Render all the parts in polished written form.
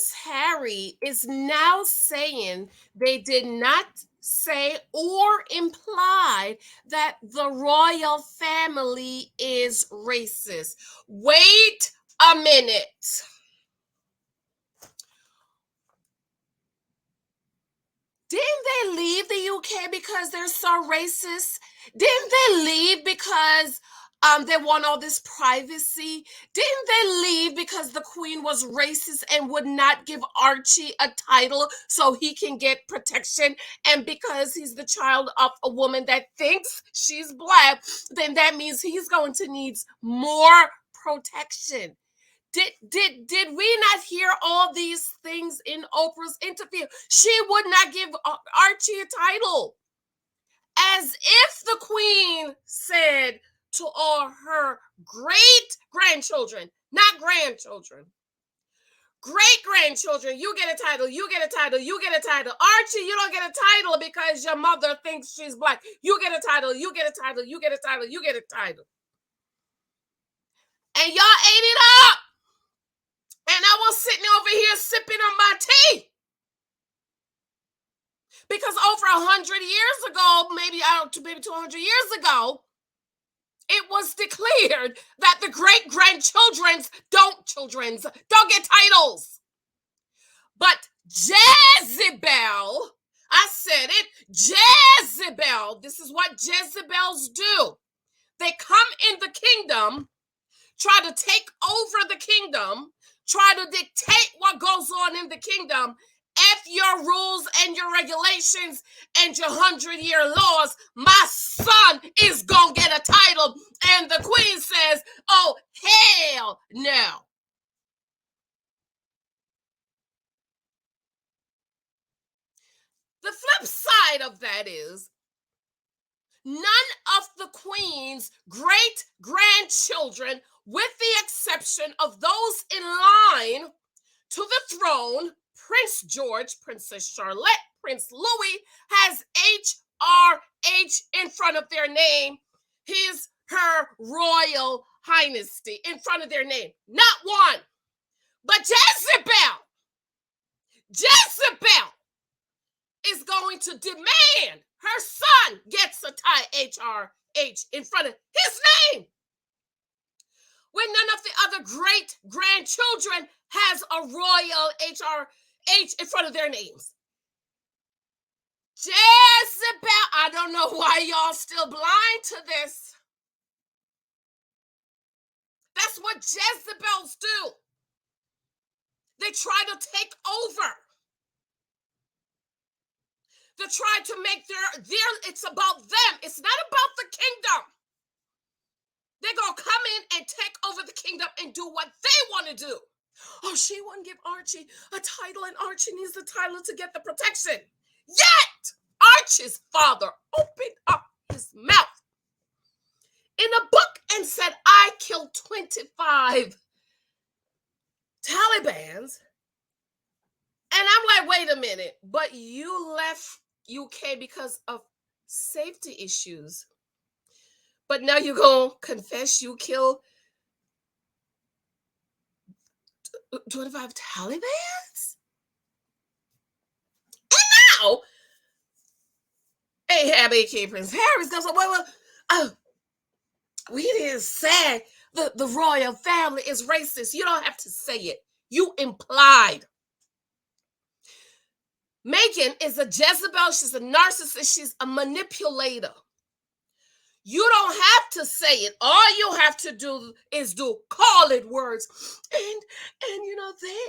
Prince Harry is now saying they did not say or imply that the royal family is racist. Wait a minute. Didn't they leave the UK because they're so racist? Didn't they leave because they want all this privacy? Didn't they leave because the queen was racist and would not give Archie a title so he can get protection? And because he's the child of a woman that thinks she's black, then that means he's going to need more protection. Did we not hear all these things in Oprah's interview? She would not give Archie a title, as if the queen said to all her great grandchildren, not grandchildren, great grandchildren, you get a title, you get a title, you get a title. Archie, you don't get a title because your mother thinks she's black. You get a title, you get a title, you get a title, you get a title. And y'all ate it up. And I was sitting over here sipping on my tea. Because over 100 years ago, maybe 200 years ago, it was declared that the great-grandchildrens don't get titles. But Jezebel, I said it, Jezebel, this is what Jezebels do. They come in the kingdom, try to take over the kingdom, try to dictate what goes on in the kingdom. If your rules and your regulations and your 100-year laws, my son is gonna get a title. And the queen says, oh, hell no. The flip side of that is none of the queen's great-grandchildren, with the exception of those in line to the throne, Prince George, Princess Charlotte, Prince Louis, has HRH in front of their name. Her Royal Highness in front of their name. Not one. But Jezebel is going to demand her son gets a HRH in front of his name, when none of the other great-grandchildren has a royal HRH in front of their names. Jezebel, I don't know why y'all still blind to this. That's what Jezebels do. They try to take over. They try to make it's about them. It's not about the kingdom. They're going to come in and take over the kingdom and do what they want to do. Oh, she wouldn't give Archie a title, and Archie needs the title to get the protection. Yet, Archie's father opened up his mouth in a book and said, I killed 25 Talibans. And I'm like, wait a minute, but you left UK because of safety issues. But now you're going to confess you killed 25 Talibans? And now, Ahab, a.k.a. Prince Harry's going to say, well, we didn't say the royal family is racist. You don't have to say it. You implied. Meghan is a Jezebel. She's a narcissist. She's a manipulator. You don't have to say it. All you have to do is call it words. And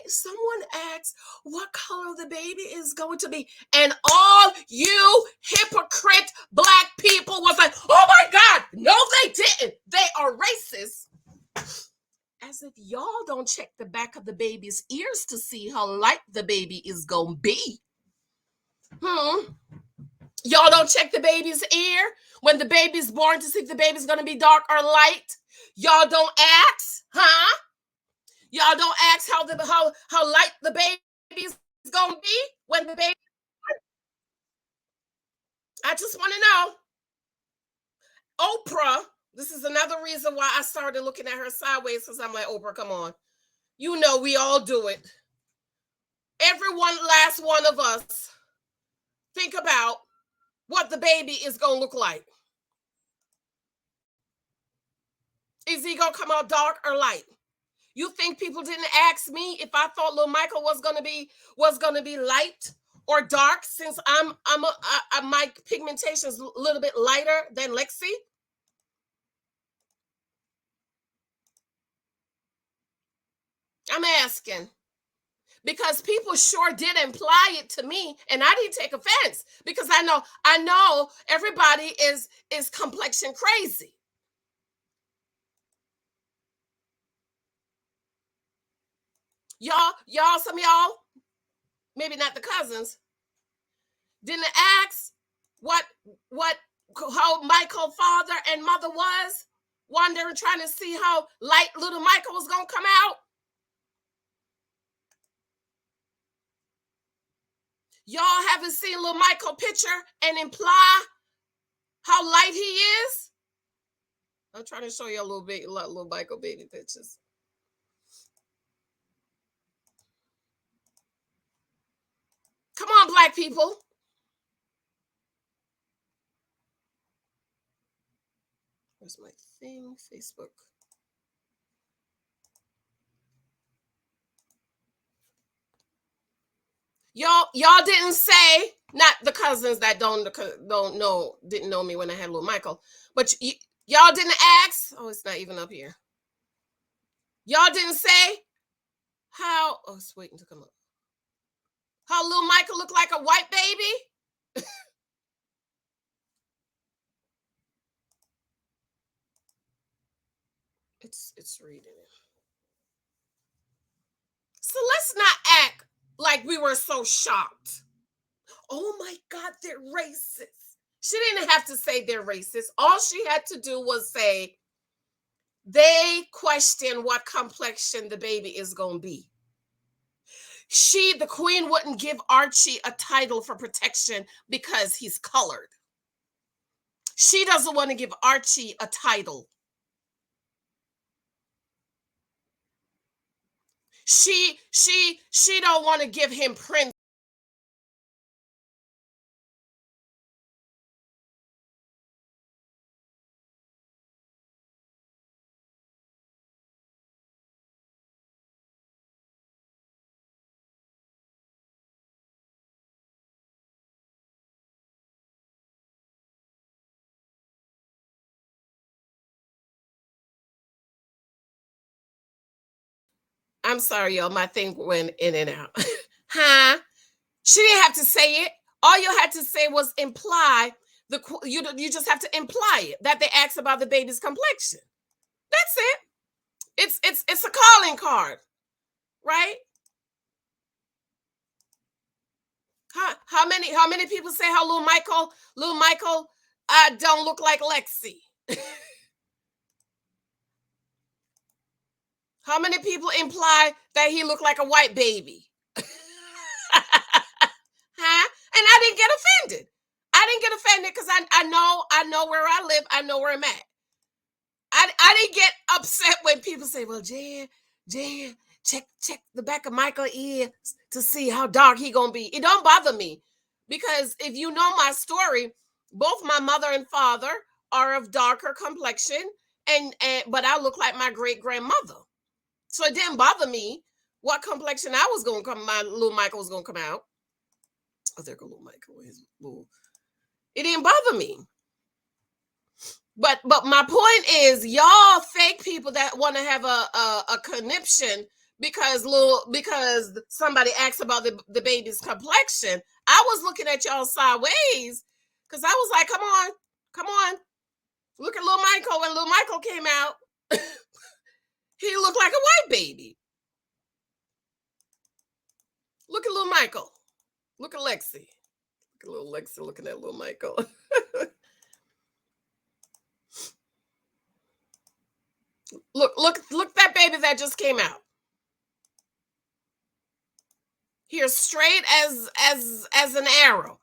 someone asked what color the baby is going to be. And all you hypocrite black people was like, oh my God, no, they didn't. They are racist. As if y'all don't check the back of the baby's ears to see how light the baby is going to be. Y'all don't check the baby's ear when the baby's born to see if the baby's going to be dark or light. Y'all don't ask, huh? Y'all don't ask how light the baby's going to be when the baby. I just want to know. Oprah, this is another reason why I started looking at her sideways, because I'm like, Oprah, come on. You know we all do it. last one of us think about what the baby is going to look like. Is he going to come out dark or light? You think people didn't ask me if I thought little Michael was going to be light or dark, since my pigmentation is a little bit lighter than Lexi? I'm asking. Because people sure did imply it to me, and I didn't take offense, because I know everybody is complexion crazy. Y'all, some of y'all, maybe not the cousins, didn't ask how Michael's father and mother was, wondering, trying to see how light little Michael was gonna come out. Y'all haven't seen little Michael picture and imply how light he is? I'm trying to show you a little Michael baby pictures. Come on, Black people. Where's my thing? Facebook. Y'all didn't say, not the cousins that didn't know me when I had little Michael, but y'all didn't ask. Oh, it's not even up here. Y'all didn't say how. Oh, it's waiting to come up. How little Michael looked like a white baby. It's reading it. So let's not act like we were so shocked. Oh my God, they're racist. She didn't have to say they're racist. All she had to do was say they question what complexion the baby is going to be. The queen, wouldn't give Archie a title for protection because he's colored. She doesn't want to give Archie a title. She don't want to give him prince. I'm sorry, y'all. My thing went in and out. Huh? She didn't have to say it. All you had to say was imply you just have to imply it, that they asked about the baby's complexion. That's it. It's a calling card, right? How many people say how little Michael don't look like Lexi? How many people imply that he looked like a white baby? Huh? And I didn't get offended. I didn't get offended because I know where I live. I know where I'm at. I didn't get upset when people say, well, Jan, check the back of Michael's ear to see how dark he gonna be. It don't bother me, because if you know my story, both my mother and father are of darker complexion, but I look like my great grandmother. So it didn't bother me what complexion I was gonna come. My little Michael was gonna come out. Oh, there go little Michael. It didn't bother me. But my point is, y'all fake people that want to have a conniption because somebody asked about the baby's complexion. I was looking at y'all sideways because I was like, come on, look at little Michael. When little Michael came out, he looked like a white baby. Look at little Michael. Look at Lexi. Look at little Lexi looking at little Michael. Look that baby that just came out. Here, straight as an arrow.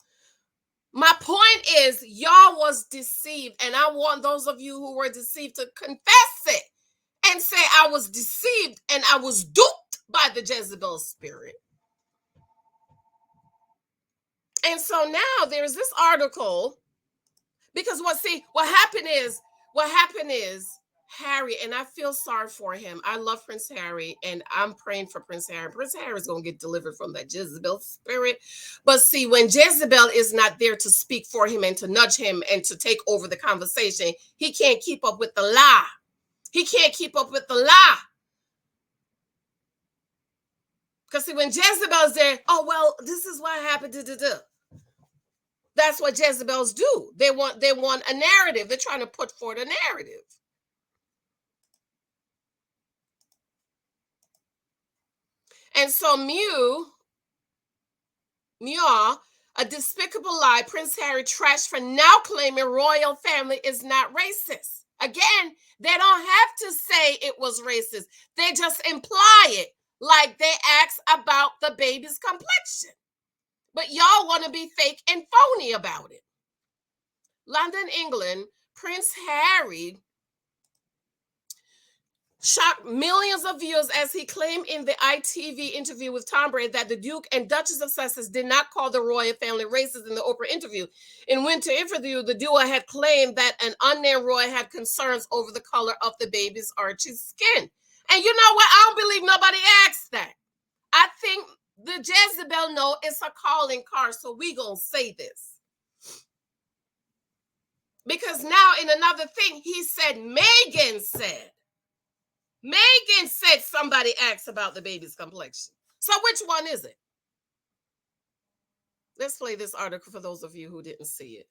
My point is, y'all was deceived, and I want those of you who were deceived to confess it and say I was deceived and I was duped by the Jezebel spirit. And so now there's this article, because what happened is Harry, and I feel sorry for him. I love Prince Harry, and I'm praying for Prince Harry. Prince Harry is going to get delivered from that Jezebel spirit. But see, when Jezebel is not there to speak for him and to nudge him and to take over the conversation, he can't keep up with the lie. He can't keep up with the lie. Because see, when Jezebel's there, oh, well, this is what happened. That's what Jezebels do. They want a narrative. They're trying to put forth a narrative. And so a despicable lie, Prince Harry trashed for now claiming royal family is not racist. Again, they don't have to say it was racist. They just imply it, like they asked about the baby's complexion. But y'all want to be fake and phony about it. London, England, Prince Harry shocked millions of viewers as he claimed in the ITV interview with Tom Brady that the Duke and Duchess of Sussex did not call the royal family racist in the Oprah interview. In winter interview, the duo had claimed that an unnamed royal had concerns over the color of the baby's Archie's skin. And you know what? I don't believe nobody asked that. I think the Jezebel know it's a calling card, so we gonna say this. Because now in another thing, he said, Meghan said somebody asked about the baby's complexion. So which one is it? Let's play this article for those of you who didn't see it.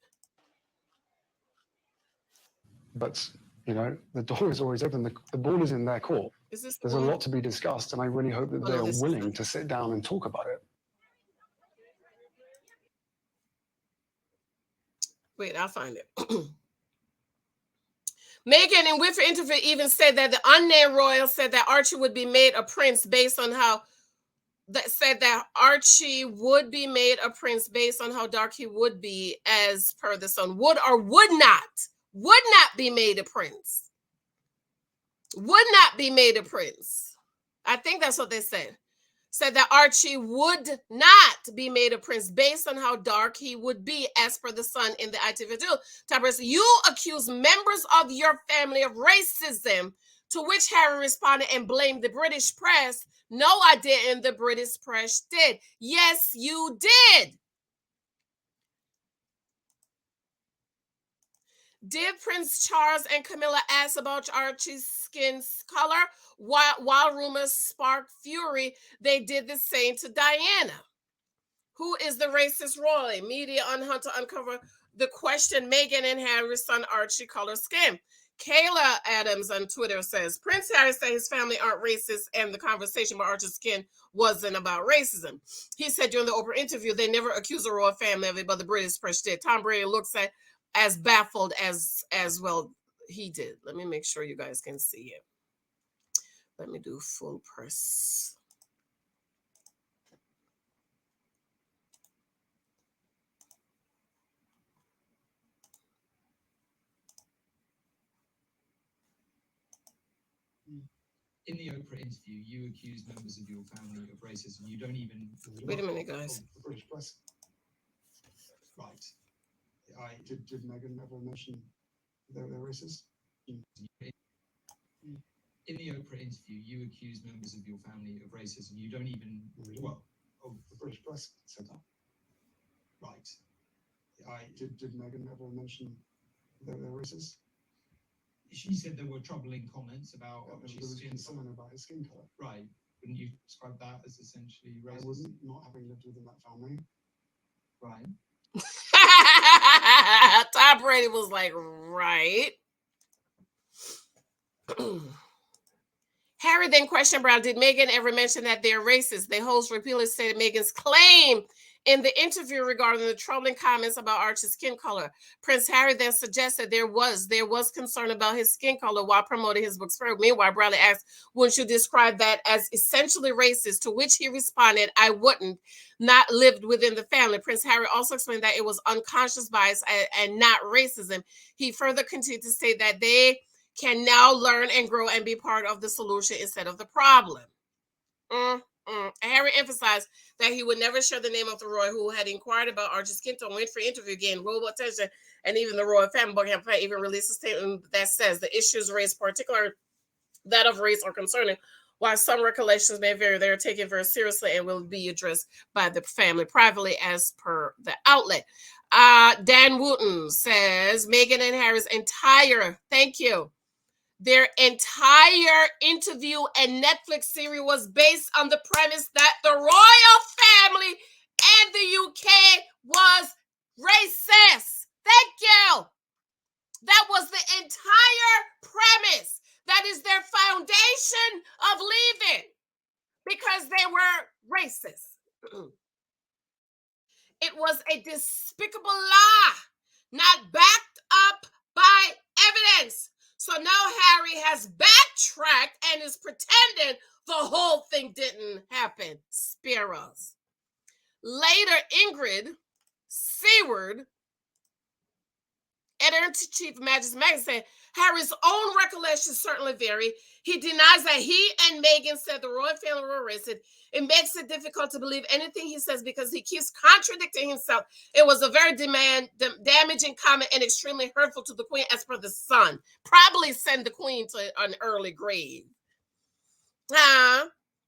But, you know, the door is always open. The ball is in their court. There's a lot to be discussed, and I really hope that they are willing to sit down and talk about it. Wait, I'll find it. Meghan in Winfrey interview even said that the unnamed royal said that Archie would be made a prince based on how Archie would be made a prince based on how dark he would be, as per the Sun. Would not be made a prince. Would not be made a prince. I think that's what they said. Said that Archie would not be made a prince based on how dark he would be, as per the Sun in the ITV video. You accuse members of your family of racism, to which Harry responded and blamed the British press. No, I didn't. The British press did. Yes, you did. Did Prince Charles and Camilla ask about Archie's skin color? While rumors sparked fury, they did the same to Diana. Who is the racist royal? Media on Hunt to uncover the question Meghan and Harry's son Archie color skin. Kayla Adams on Twitter says, Prince Harry said his family aren't racist and the conversation about Archie's skin wasn't about racism. He said during the Oprah interview, they never accused the royal family of it, but the British press did. Tom Brady looks as baffled as well he did. Let me make sure you guys can see it. Let me do full press. In the Oprah interview, you accused members of your family of racism. You don't even... Wait a minute, guys. The British press. Right. Did Meghan ever mention they're racist? In the Oprah interview, you accused members of your family of racism. You don't even... Well, the British press said that. Right. Did Meghan ever mention they're racist? She said there were troubling comments about Archie's skin color. About his skin color. Right. Wouldn't you describe that as essentially racist? I wouldn't, not having lived within that family. Right. Tom Brady was like, right. Harry then questioned Brown, did Meghan ever mention that they're racist? The host repeatedly stated Meghan's claim in the interview regarding the troubling comments about Archie's skin color. Prince Harry then suggested there was concern about his skin color while promoting his book Spirit. Meanwhile, Bradley asked, wouldn't you describe that as essentially racist? To which he responded, I wouldn't, not lived within the family. Prince Harry also explained that it was unconscious bias and not racism. He further continued to say that they can now learn and grow and be part of the solution instead of the problem. Harry Harry emphasized that he would never share the name of the royal who had inquired about Archie's skin tone, went for interview again, global attention, and even the royal family. Buckingham even released a statement that says the issues raised, particularly that of race, are concerning. While some recollections may vary, they are taken very seriously and will be addressed by the family privately, as per the outlet. Dan Wooten says Meghan and Harry's their entire interview and Netflix series was based on the premise that the royal family and the UK was racist. Thank you. That was the entire premise. That is their foundation of leaving, because they were racist. It was a despicable lie, not backed up by evidence. So now Harry has backtracked and is pretending the whole thing didn't happen. Spare us. Later, Ingrid Seward, editor-in-chief of Magic's Magazine, said Harry's own recollections certainly vary. He denies that he and Meghan said the royal family were racist. It makes it difficult to believe anything he says because he keeps contradicting himself. It was a very damaging comment and extremely hurtful to the Queen, as per the Sun. Probably send the Queen to an early grave.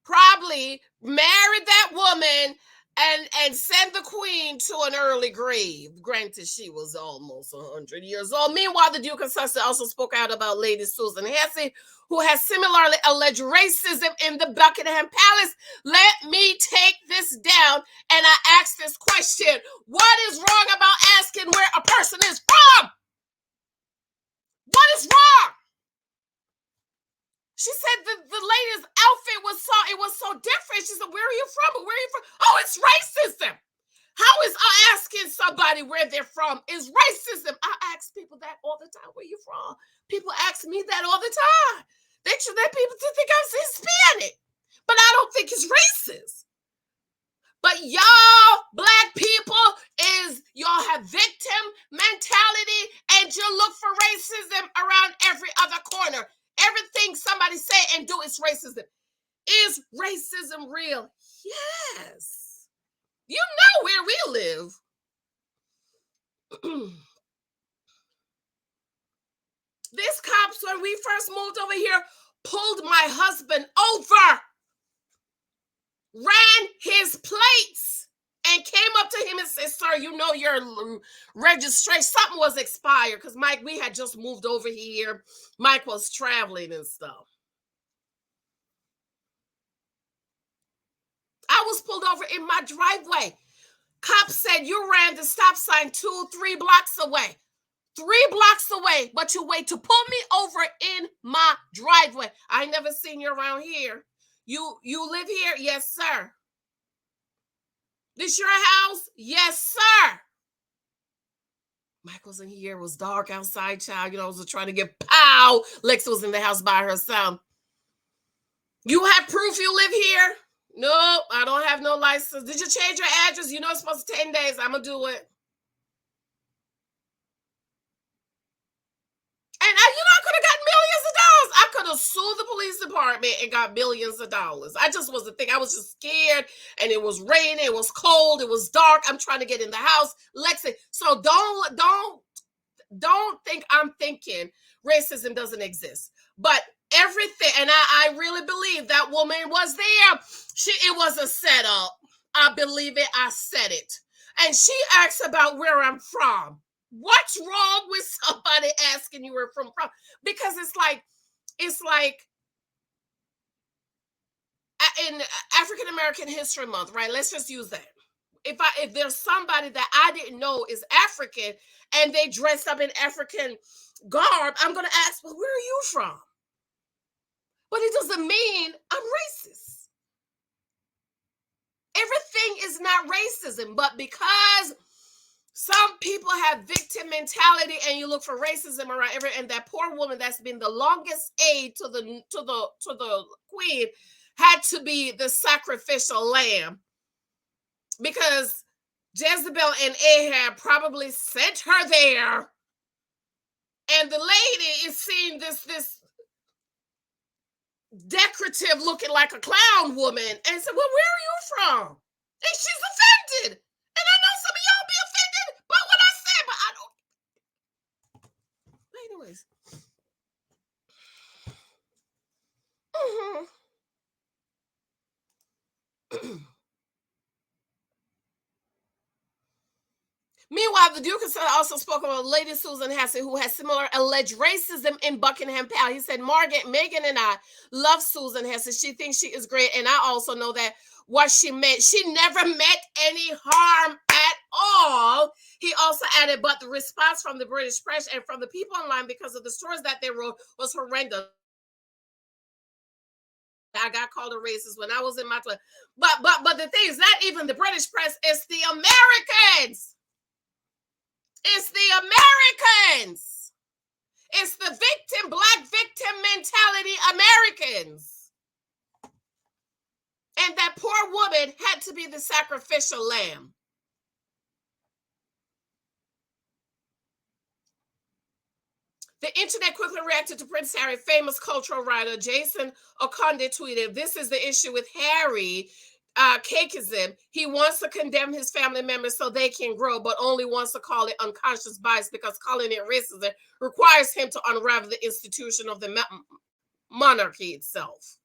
Probably married that woman and send the Queen to an early grave. Granted, she was almost 100 years old. Meanwhile, the Duke of Sussex also spoke out about Lady Susan Hesse, who has similarly alleged racism in the Buckingham Palace. Let me take this down, and I ask this question. What is wrong about asking where a person is from? What is wrong? She said the lady's outfit was so different. She said, where are you from? Where are you from? Oh, it's racism. How is asking somebody where they're from is racism? I ask people that all the time. Where you from? People ask me that all the time. They people think I'm Hispanic, but I don't think it's racist. But y'all, black people, y'all have victim mentality, and you look for racism around every other corner. Everything somebody say and do is racism. Is racism real? Yes. You know where we live. These cops, when we first moved over here, pulled my husband over, ran his plates, and came up to him and said, sir, you know your registration, something was expired, because Mike, we had just moved over here. Mike was traveling and stuff. I was pulled over in my driveway. Cops said, you ran the stop sign 2-3 blocks away. 3 blocks away, but you wait to pull me over in my driveway. I never seen you around here. You live here? Yes, sir. This your house? Yes, sir. Michael's in here. It was dark outside, child. I was trying to get pow. Lex was in the house by herself. You have proof you live here? No, I don't have no license. Did you change your address? It's supposed to 10 days. I'm going to do it. And I could have got millions of dollars. I could have sued the police department and got millions of dollars. I just wasn't thinking. I was just scared, and it was raining. It was cold. It was dark. I'm trying to get in the house. Lexi, so don't think I'm thinking racism doesn't exist. But everything, and I really believe that woman was there. It was a setup. I believe it. I said it. And she asks about where I'm from. What's wrong with somebody asking you where from? Because it's like in African American History Month, right? Let's just use that. If there's somebody that I didn't know is African and they dressed up in African garb, I'm going to ask, well, where are you from? But it doesn't mean I'm racist. Everything is not racism, but because some people have victim mentality and you look for racism around and that poor woman that's been the longest aide to the Queen had to be the sacrificial lamb because Jezebel and Ahab probably sent her there. And the lady is seeing this decorative looking like a clown woman and said, well, where are you from? And she's offended. And I know some of y'all be offended by what I say, but I don't. Anyways. Meanwhile, the Duke also spoke about Lady Susan Hassett, who has similar alleged racism in Buckingham Palace. He said, Megan and I love Susan Hassett. She thinks she is great. And I also know that what she meant, she never meant any harm at all. He also added, but the response from the British press and from the people online because of the stories that they wrote was horrendous. I got called a racist when I was in my 20s. But the thing is, not even the British press, it's the Americans. It's the Americans. It's the black victim mentality Americans. And that poor woman had to be the sacrificial lamb. The internet quickly reacted to Prince Harry. Famous cultural writer Jason Okonde tweeted, this is the issue with Harry. Cakeism. He wants to condemn his family members so they can grow, but only wants to call it unconscious bias because calling it racism requires him to unravel the institution of the monarchy itself.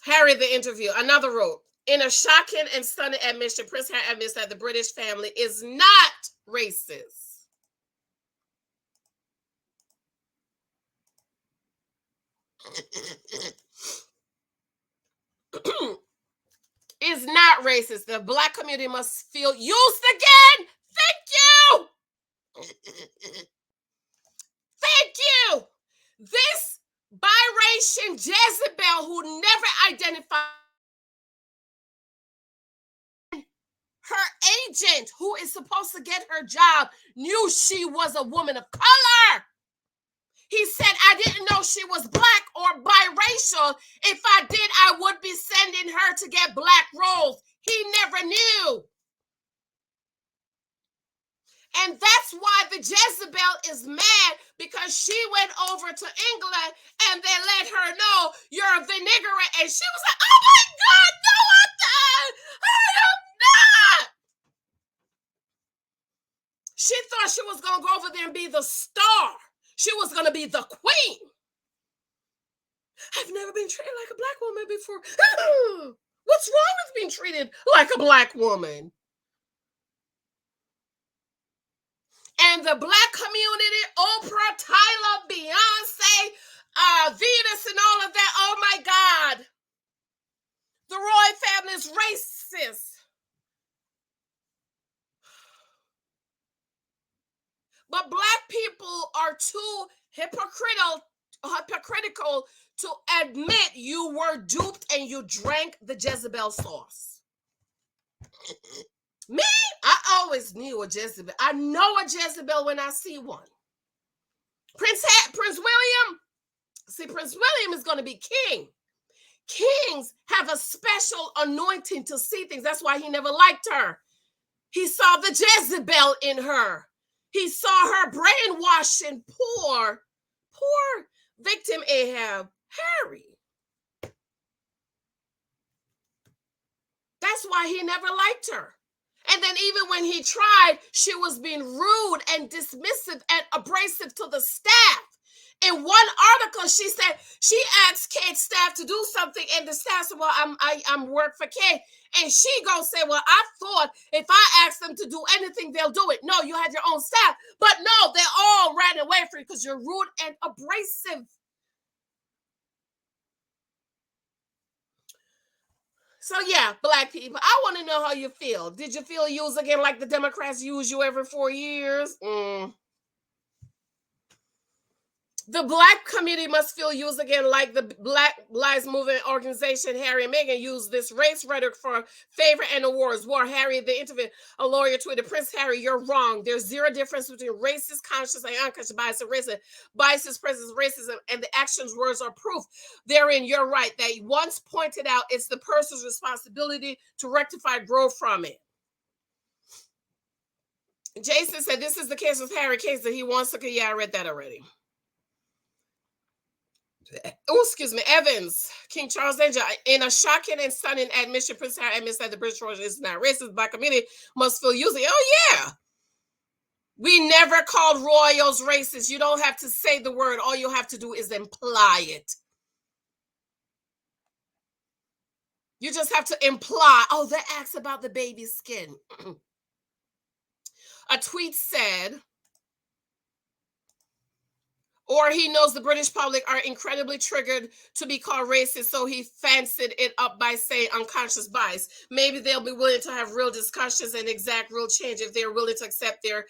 Harry, the interview. Another wrote, in a shocking and stunning admission, Prince Harry admits that the British family is not racist. Is not racist. The black community must feel used again. Thank you. Thank you. This biracial Jezebel who never identified her agent who is supposed to get her job knew she was a woman of color. He said, I didn't know she was black or biracial. If I did, I would be sending her to get black roles. He never knew. And that's why the Jezebel is mad, because she went over to England and they let her know you're a vinaigrette. And she was like, oh my God, no, I'm not. I am not. She thought she was going to go over there and be the star. She was going to be the queen. I've never been treated like a black woman before. What's wrong with being treated like a black woman? And the black community, Oprah, Tyler, Beyonce, Venus, and all of that. Oh my God. The royal family is racist. But black people are too hypocritical to admit you were duped and you drank the Jezebel sauce. Me? I always knew a Jezebel. I know a Jezebel when I see one. Prince William. See, Prince William is going to be king. Kings have a special anointing to see things. That's why he never liked her. He saw the Jezebel in her. He saw her brainwashing poor victim Ahab, Harry. That's why he never liked her. And then even when he tried, she was being rude and dismissive and abrasive to the staff. In one article, she said she asked Kate's staff to do something, and the staff said, well, I'm work for Kate. And she gonna say, well, I thought if I asked them to do anything, they'll do it. No, you had your own staff. But no, they all ran away from you because you're rude and abrasive. So yeah, black people, I want to know how you feel. Did you feel used again like the Democrats use you every 4 years? The black community must feel used again like the Black Lives Movement organization Harry and Meghan used this race rhetoric for favor and awards. War Harry, the interview, a lawyer tweeted, Prince Harry, you're wrong. There's zero difference between racist, conscious, and unconscious bias and racism. Bias is presence, racism, and the actions, words are proof. Therein, you're right. That once pointed out, it's the person's responsibility to rectify, grow from it. Jason said, this is the case with Harry case that he wants to, yeah, I read that already. Evans, King Charles Danger. In a shocking and stunning admission, Prince Harry admits that the British Royal is not racist. Black community must feel using. Oh, yeah. We never called royals racist. You don't have to say the word. All you have to do is imply it. You just have to imply. Oh, they asked about the baby skin. A tweet said, or he knows the British public are incredibly triggered to be called racist, so he fancied it up by saying unconscious bias. Maybe they'll be willing to have real discussions and exact real change if they're willing to accept their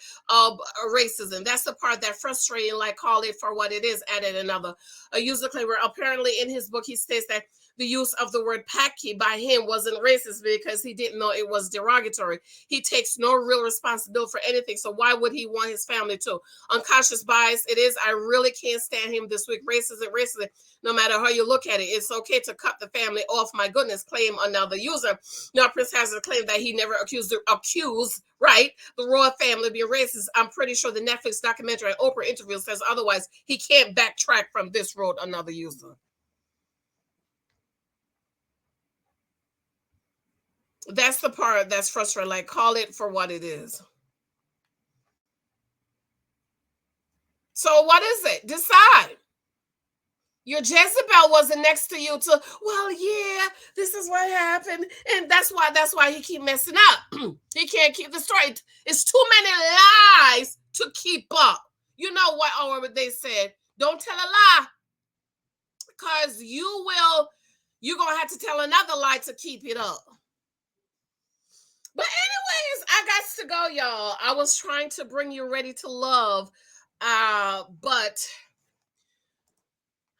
racism. That's the part that frustrating, like call it for what it is, added another. A user claim where apparently in his book he states that the use of the word "packy" by him wasn't racist because he didn't know it was derogatory. He takes no real responsibility for anything, so why would he want his family to? Unconscious bias, it is. I really can't stand him this week. Racism, no matter how you look at it. It's okay to cut the family off. My goodness, claim another user. Now, Prince has a claim that he never accused, right, the royal family of being racist. I'm pretty sure the Netflix documentary and Oprah interview says otherwise. He can't backtrack from this, wrote another user. That's the part that's frustrating. Like, call it for what it is. So what is it? Decide. Your Jezebel wasn't next to you to, well, yeah, this is what happened. And that's why he keep messing up. He can't keep the story. It's too many lies to keep up. You know what? Or they said, don't tell a lie. Because you're going to have to tell another lie to keep it up. But anyways, I got to go, y'all. I was trying to bring you Ready to Love, but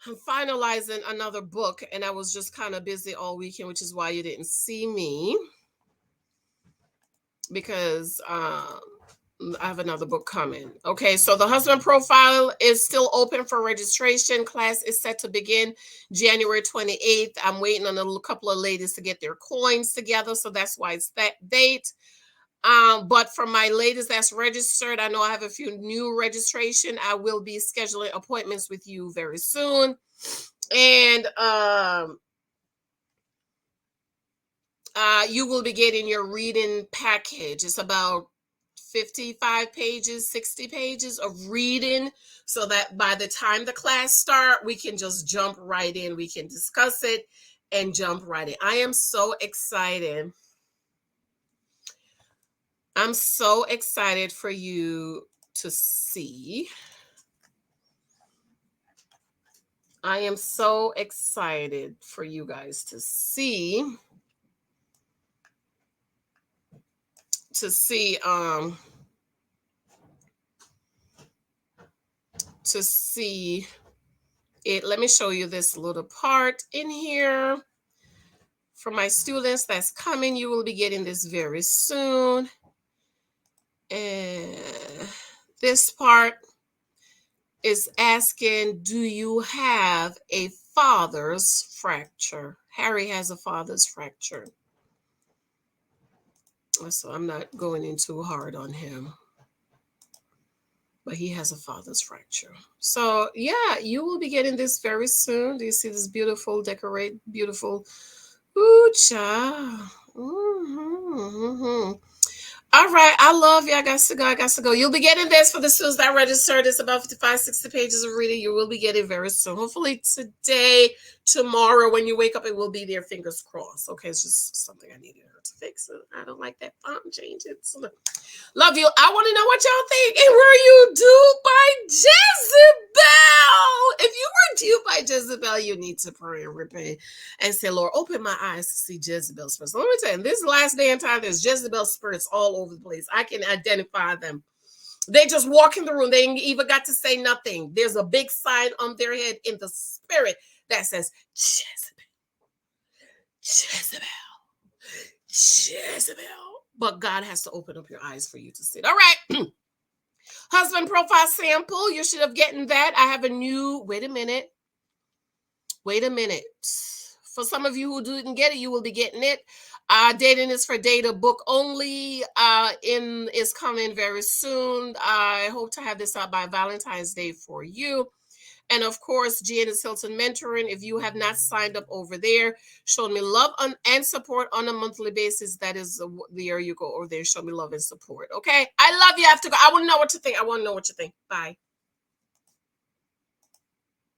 I'm finalizing another book, and I was just kind of busy all weekend, which is why you didn't see me, because I have another book coming. Okay, so the husband profile is still open for registration. Class is set to begin January 28th. I'm waiting on a couple of ladies to get their coins together, so that's why it's that date. But for my ladies that's registered, I know I have a few new registration. I will be scheduling appointments with you very soon. And you will be getting your reading package. It's about 55 pages, 60 pages of reading, so that by the time the class start, we can just jump right in. We can discuss it and jump right in. I am so excited. I'm so excited for you to see. I am so excited for you guys to see. To see it. Let me show you this little part in here. For my students that's coming, you will be getting this very soon. And this part is asking, do you have a father's fracture? Harry has a father's fracture. So I'm not going in too hard on him, but he has a father's fracture. So yeah, you will be getting this very soon. Do you see this beautiful beautiful? Ooh, child. All right, I love you. I got to go. You'll be getting this for the students that registered. It's about 55, 60 pages of reading. You will be getting very soon. Hopefully today, tomorrow, when you wake up, it will be there. Fingers crossed. Okay, it's just something I needed her to fix. I don't like that font change. It's love you. I want to know what y'all think. And were you duped by Jezebel? If you were duped by Jezebel, you need to pray and repent and say, Lord, open my eyes to see Jezebel's spirits. Let me tell you, in this last day and time, there's Jezebel spirits all over the place. I can identify them. They just walk in the room. They ain't even got to say nothing. There's a big sign on their head in the spirit that says, Jezebel. But God has to open up your eyes for you to see it. All right. Husband profile sample. You should have gotten that. I have a new, wait a minute. For some of you who didn't get it, you will be getting it. Dating is for data book only. Is coming very soon. I hope to have this out by Valentine's Day for you. And of course, Janice Hylton Mentoring. If you have not signed up over there, showing me love and support on a monthly basis, that is there you go over there. Show me love and support. Okay. I love you. I have to go. I want to know what you think. I want to know what you think. Bye.